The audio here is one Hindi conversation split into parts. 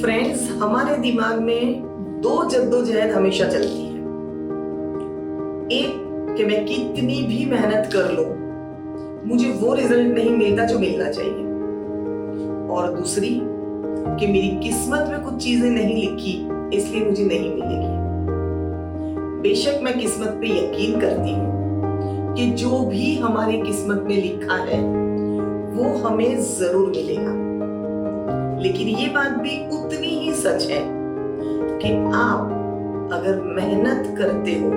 फ्रेंड्स, हमारे दिमाग में दो जद्दोजहद हमेशा चलती है। एक कि मैं कितनी भी मेहनत कर लूं, मुझे वो रिजल्ट नहीं मिलता जो मिलना चाहिए, और दूसरी कि मेरी किस्मत में कुछ चीजें नहीं लिखी इसलिए मुझे नहीं मिलेगी। बेशक मैं किस्मत पे यकीन करती हूँ कि जो भी हमारी किस्मत में लिखा है वो हमें जरूर मिलेगा, लेकिन ये बात भी उतनी ही सच है कि आप अगर मेहनत करते हो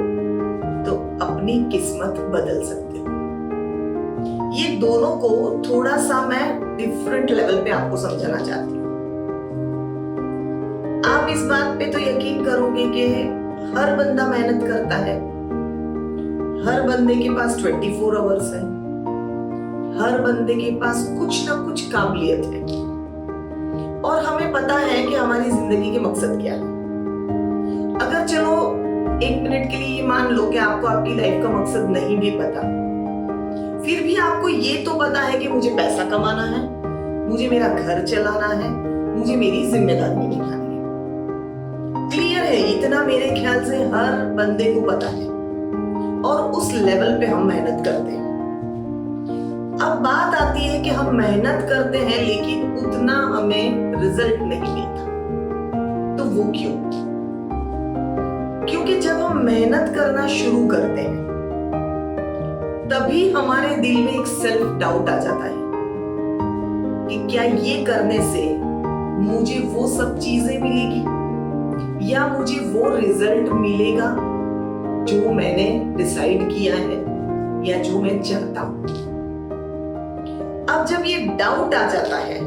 तो अपनी किस्मत बदल सकते हो। ये दोनों को थोड़ा सा मैं डिफरेंट लेवल पे आपको समझाना चाहती हूँ। आप इस बात पे तो यकीन करोगे कि हर बंदा मेहनत करता है, हर बंदे के पास 24 आवर्स है, हर बंदे के पास कुछ ना कुछ काबिलियत है, और हमें पता है कि हमारी जिंदगी के मकसद क्या है। अगर चलो एक मिनट के लिए ये मान लो कि आपको आपकी लाइफ का मकसद नहीं भी पता, फिर भी आपको ये तो पता है कि मुझे पैसा कमाना है, मुझे मेरा घर चलाना है, मुझे मेरी जिम्मेदारी निभानी है। क्लियर है? इतना मेरे ख्याल से हर बंदे को पता है, और उस लेवल पे हम मेहनत करते हैं। अब बात आती है कि हम मेहनत करते हैं लेकिन उतना हमें रिजल्ट नहीं मिलता। तो वो क्यों? क्योंकि जब हम मेहनत करना शुरू करते हैं तभी हमारे दिल में एक सेल्फ डाउट आ जाता है कि क्या ये करने से मुझे वो सब चीजें मिलेगी या मुझे वो रिजल्ट मिलेगा जो मैंने डिसाइड किया है या जो मैं चाहता हूं। अब जब ये डाउट आ जाता है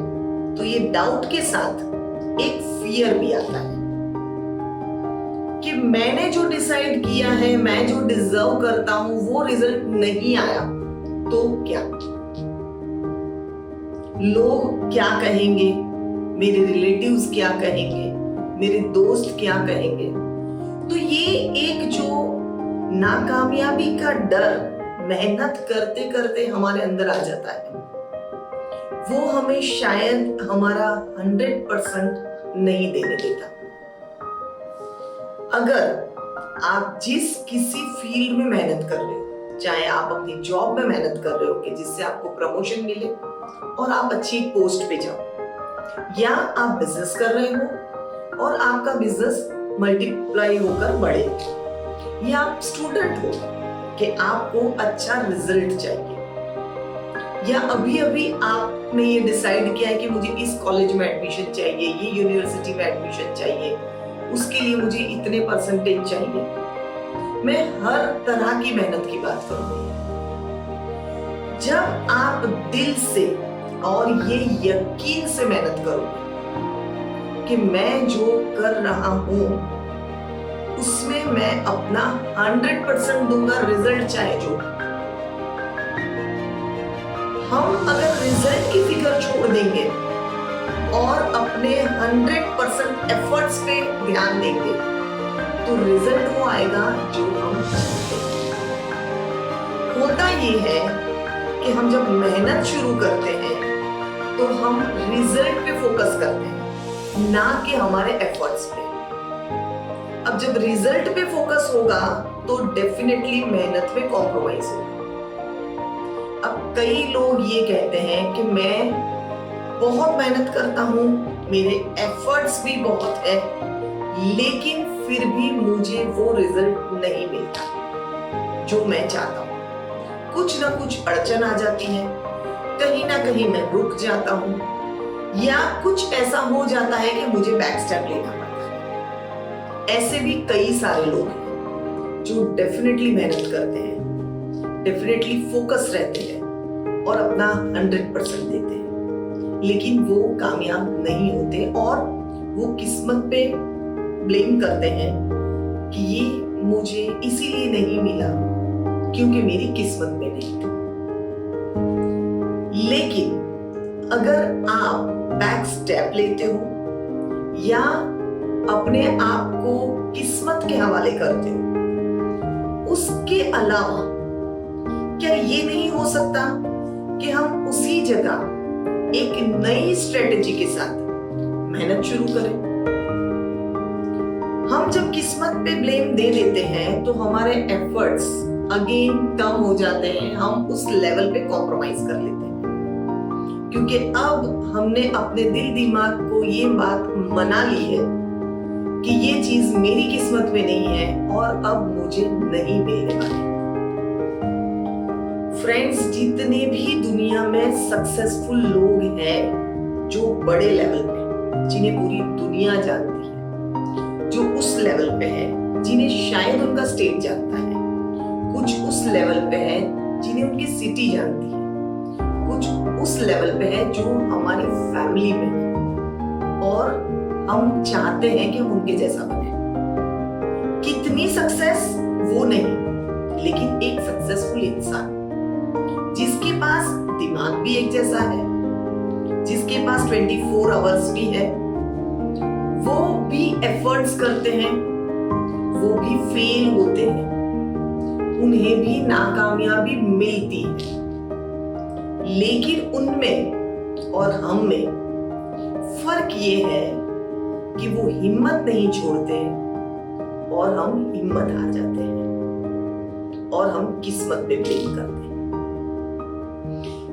तो ये डाउट के साथ एक फियर भी आता है कि मैंने जो डिसाइड किया है, मैं जो डिजर्व करता हूं, वो रिजल्ट नहीं आया तो क्या? लोग क्या कहेंगे, मेरे रिलेटिव्स क्या कहेंगे, मेरे दोस्त क्या कहेंगे? तो ये एक जो नाकामयाबी का डर मेहनत करते करते हमारे अंदर आ जाता है, वो हमें शायद हमारा 100% नहीं देने देता। अगर आप जिस किसी फील्ड में मेहनत कर रहे हो, चाहे आप अपनी जॉब में मेहनत कर रहे हो कि जिससे आपको प्रमोशन मिले और आप अच्छी पोस्ट पे जाओ, या आप बिजनेस कर रहे हो और आपका बिजनेस मल्टीप्लाई होकर बढ़े, या आप स्टूडेंट हो कि आपको अच्छा रिजल्ट चाहिए, या अभी अभी आपने ये डिसाइड किया है कि मुझे इस कॉलेज में एडमिशन चाहिए, ये यूनिवर्सिटी में एडमिशन चाहिए, उसके लिए मुझे इतने परसेंटेज चाहिए। मैं हर तरह की मेहनत की बात करूंगी। जब आप दिल से और ये यकीन से मेहनत करोगे कि मैं जो कर रहा हूं उसमें मैं अपना 100% दूंगा, रिजल्ट चाहे जो। हम अगर रिजल्ट की फिक्र छोड़ देंगे और अपने 100% एफर्ट्स पे ध्यान देंगे तो रिजल्ट वो आएगा जो हम चाहते हैं। होता ये है कि हम जब मेहनत शुरू करते हैं तो हम रिजल्ट पे फोकस करते हैं, ना कि हमारे एफर्ट्स पे। अब जब रिजल्ट पे फोकस होगा तो डेफिनेटली मेहनत में कॉम्प्रोमाइज होगा। अब कई लोग ये कहते हैं कि मैं बहुत मेहनत करता हूं, मेरे एफर्ट्स भी बहुत है, लेकिन फिर भी मुझे वो रिजल्ट नहीं मिलता जो मैं चाहता हूं। कुछ ना कुछ अड़चन आ जाती है, कहीं ना कहीं मैं रुक जाता हूं, या कुछ ऐसा हो जाता है कि मुझे बैक स्टेप लेना पड़ता है। ऐसे भी कई सारे लोग हैं जो डेफिनेटली मेहनत करते हैं, डेफिनेटली फोकस रहते हैं और अपना 100% देते हैं, लेकिन वो कामयाब नहीं होते और वो किस्मत पे ब्लेम करते हैं कि ये मुझे इसीलिए नहीं मिला क्योंकि मेरी किस्मत में नहीं थी। लेकिन अगर आप बैक स्टेप लेते हो या अपने आप को किस्मत के हवाले करते हो, उसके अलावा क्या ये नहीं हो सकता कि हम उसी जगह एक नई स्ट्रेटेजी के साथ मेहनत शुरू करें। हम जब किस्मत पे ब्लेम दे देते हैं तो हमारे एफर्ट्स अगेन कम हो जाते हैं, हम उस लेवल पे कॉम्प्रोमाइज कर लेते हैं, क्योंकि अब हमने अपने दिल दिमाग को ये बात मना ली है कि ये चीज मेरी किस्मत में नहीं है और अब मुझे नहीं मिलने वाली। फ्रेंड्स, जितने भी दुनिया में सक्सेसफुल लोग हैं जो बड़े लेवल पे, जिन्हें पूरी दुनिया जानती है, जो उस लेवल पे है जिन्हें शायद उनका स्टेट जानता है, कुछ उस लेवल पे है जिन्हें उनकी सिटी जानती है, कुछ उस लेवल पे है जो हमारी फैमिली में है और हम चाहते हैं कि हम उनके जैसा बने। कितनी सक्सेस वो नहीं, लेकिन एक सक्सेसफुल इंसान जिसके पास दिमाग भी एक जैसा है, जिसके पास 24 आवर्स भी है, वो भी एफर्ट्स करते हैं, वो भी फेल होते हैं, उन्हें भी नाकामयाबी मिलती है, लेकिन उनमें और हम में फर्क ये है कि वो हिम्मत नहीं छोड़ते और हम हिम्मत हार जाते हैं और हम किस्मत पे ब्लेम करते हैं।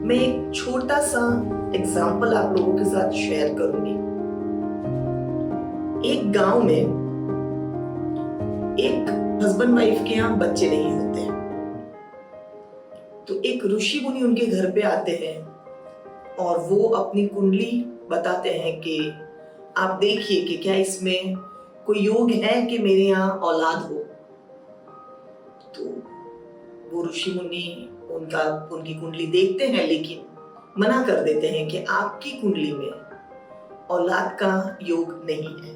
मैं एक छोटा सा एग्जाम्पल आप लोगों के साथ शेयर करूंगी। एक गांव में एक हस्बैंड वाइफ के यहाँ बच्चे नहीं होते, तो एक ऋषि मुनि उनके घर पे आते हैं और वो अपनी कुंडली बताते हैं कि आप देखिए कि क्या इसमें कोई योग है कि मेरे यहाँ औलाद हो। तो वो ऋषि मुनि उनकी कुंडली देखते हैं, लेकिन मना कर देते हैं कि आपकी कुंडली में औलाद का योग नहीं है,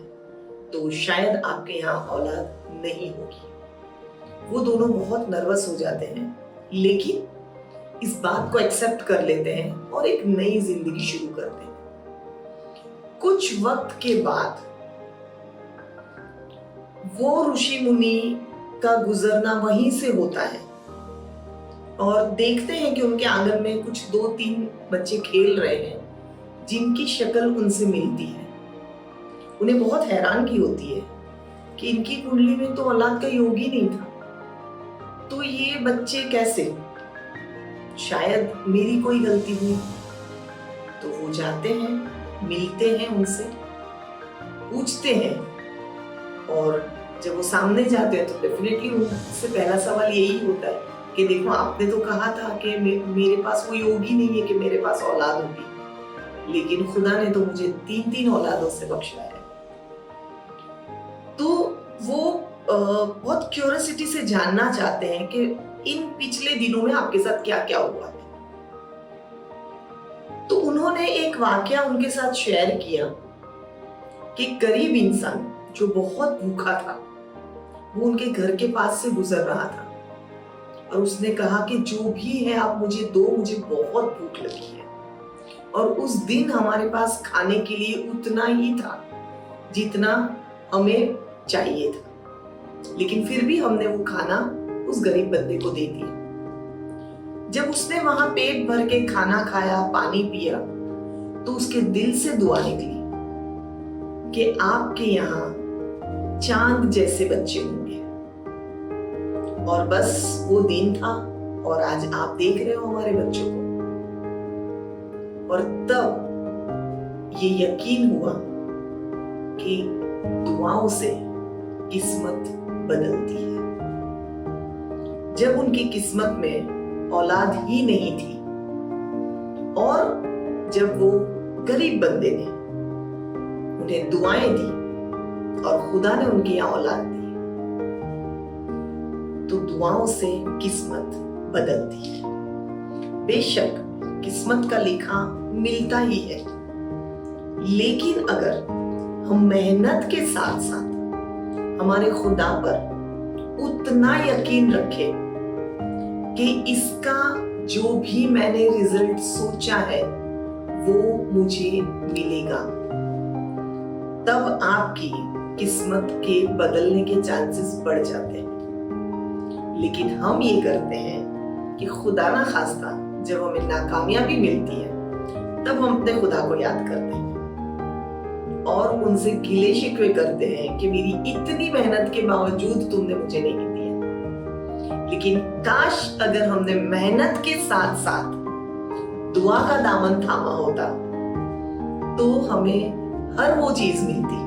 तो शायद आपके यहाँ औलाद नहीं होगी। वो दोनों बहुत नर्वस हो जाते हैं, लेकिन इस बात को एक्सेप्ट कर लेते हैं और एक नई जिंदगी शुरू करते हैं। कुछ वक्त के बाद वो ऋषि मुनि का गुजरना वहीं से होता है और देखते हैं कि उनके आंगन में कुछ 2-3 बच्चे खेल रहे हैं जिनकी शक्ल उनसे मिलती है। उन्हें बहुत हैरानगी होती है कि इनकी कुंडली में तो औलाद का योग ही नहीं था, तो ये बच्चे कैसे, शायद मेरी कोई गलती हुई। तो वो जाते हैं, मिलते हैं उनसे, पूछते हैं, और जब वो सामने जाते हैं तो डेफिनेटली उनसे पहला सवाल यही होता है कि देखो, आपने तो कहा था कि मेरे पास वो योग ही नहीं है कि मेरे पास औलाद होगी, लेकिन खुदा ने तो मुझे 3-3 औलादों से बख्शा है। तो वो बहुत क्यूरियोसिटी से जानना चाहते हैं कि इन पिछले दिनों में आपके साथ क्या क्या हुआ है। तो उन्होंने एक वाकया उनके साथ शेयर किया कि गरीब इंसान जो बहुत भूखा था, वो उनके घर के पास से गुजर रहा था और उसने कहा कि जो भी है आप मुझे दो, मुझे बहुत भूख लगी है। और उस दिन हमारे पास खाने के लिए उतना ही था जितना हमें चाहिए था, लेकिन फिर भी हमने वो खाना उस गरीब बंदे को दे दिया। जब उसने वहां पेट भर के खाना खाया, पानी पिया, तो उसके दिल से दुआ निकली कि आपके यहाँ चांद जैसे बच्चे होंगे। और बस वो दिन था और आज आप देख रहे हो हमारे बच्चों को। और तब ये यकीन हुआ कि दुआओं से किस्मत बदलती है। जब उनकी किस्मत में औलाद ही नहीं थी और जब वो गरीब बंदे ने उन्हें दुआएं दी और खुदा ने उनके यहाँ औलाद दी, तो दुआओं से किस्मत बदलती है। बेशक किस्मत का लेखा मिलता ही है, लेकिन अगर हम मेहनत के साथ साथ हमारे खुदा पर उतना यकीन रखें कि इसका जो भी मैंने रिजल्ट सोचा है वो मुझे मिलेगा, तब आपकी किस्मत के बदलने के चांसेस बढ़ जाते हैं। लेकिन हम ये करते हैं कि खुदा ना खास्ता जब हमें नाकामयाबी मिलती है तब हम अपने खुदा को याद करते हैं और उनसे गिले शिकवे करते हैं कि मेरी इतनी मेहनत के बावजूद तुमने मुझे नहीं दिया। लेकिन काश अगर हमने मेहनत के साथ साथ दुआ का दामन थामा होता तो हमें हर वो चीज मिलती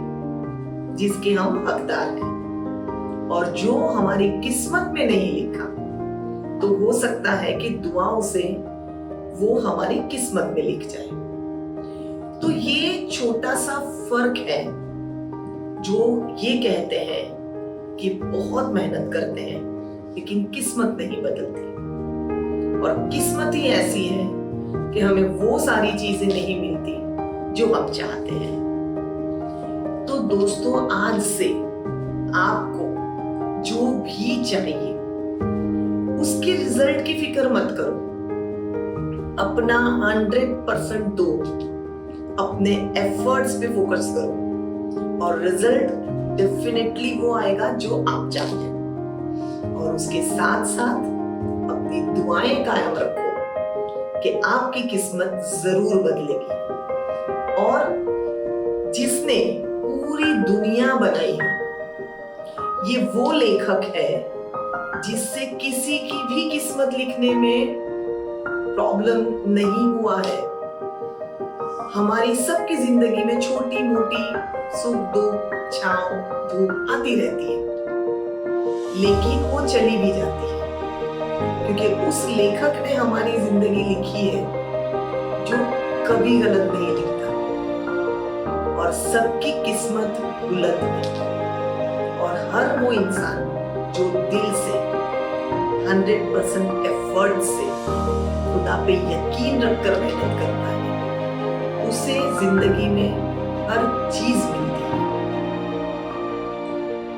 जिसके हम हकदार हैं। और जो हमारी किस्मत में नहीं लिखा तो हो सकता है कि दुआओं से वो हमारी किस्मत में लिख जाए। तो ये छोटा सा फर्क है जो ये कहते हैं कि बहुत मेहनत करते हैं लेकिन किस्मत नहीं बदलती, और किस्मत ही ऐसी है कि हमें वो सारी चीजें नहीं मिलती जो हम चाहते हैं। तो दोस्तों, आज से आपको जो भी चाहिए उसके रिजल्ट की फिक्र मत करो, अपना 100% दो, अपने एफर्ट्स पे फोकस करो और रिजल्ट डेफिनेटली वो आएगा जो आप चाहते हैं। और उसके साथ साथ अपनी दुआएं कायम रखो कि आपकी किस्मत जरूर बदलेगी। और जिसने पूरी दुनिया बनाई है ये वो लेखक है जिससे किसी की भी किस्मत लिखने में प्रॉब्लम नहीं हुआ है। हमारी सबकी जिंदगी में छोटी मोटी सुख दुख छांव धूप आती रहती है, लेकिन वो चली भी जाती है क्योंकि उस लेखक ने हमारी जिंदगी लिखी है जो कभी गलत नहीं लिखता। और सबकी किस्मत बुलंद है और हर वो इंसान जो दिल से 100% एफर्ट से खुदा पे यकीन रखकर मेहनत करता है उसे जिंदगी में हर चीज मिलती है।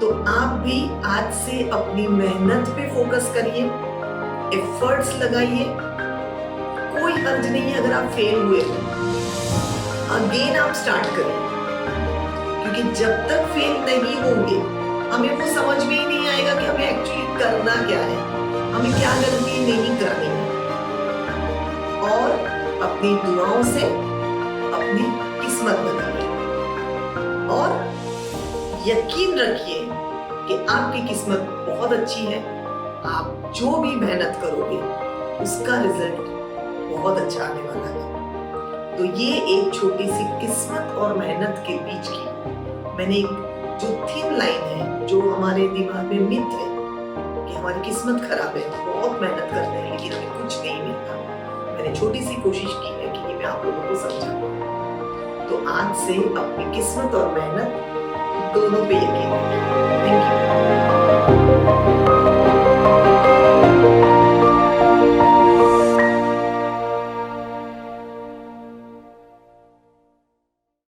तो आप भी आज से अपनी मेहनत पे फोकस करिए, एफर्ट्स लगाइए। कोई हर्ज नहीं है अगर आप फेल हुए हो, अगेन आप स्टार्ट करिए, क्योंकि जब तक फेल नहीं होंगे हमें वो समझ में ही नहीं आएगा कि हमें एक्चुअली करना क्या है, हमें क्या गलती नहीं करनी है। और अपनी दुआओं से अपनी किस्मत बदलिए और यकीन रखिए कि आपकी किस्मत बहुत अच्छी है। आप जो भी मेहनत करोगे उसका रिजल्ट बहुत अच्छा आने वाला है। तो ये एक छोटी सी किस्मत और मेहनत के बीच की मैंने एक जो थिन लाइन है, जो हमारे दिमाग में मिथ है कि हमारी किस्मत खराब है, बहुत मेहनत करते हैं लेकिन हमें कुछ नहीं मिलता, मैंने छोटी सी कोशिश की है कि ये मैं आप लोगों को समझा पाऊं। तो आज से अपनी किस्मत और मेहनत दोनों पे यकीन रखें। Thank you.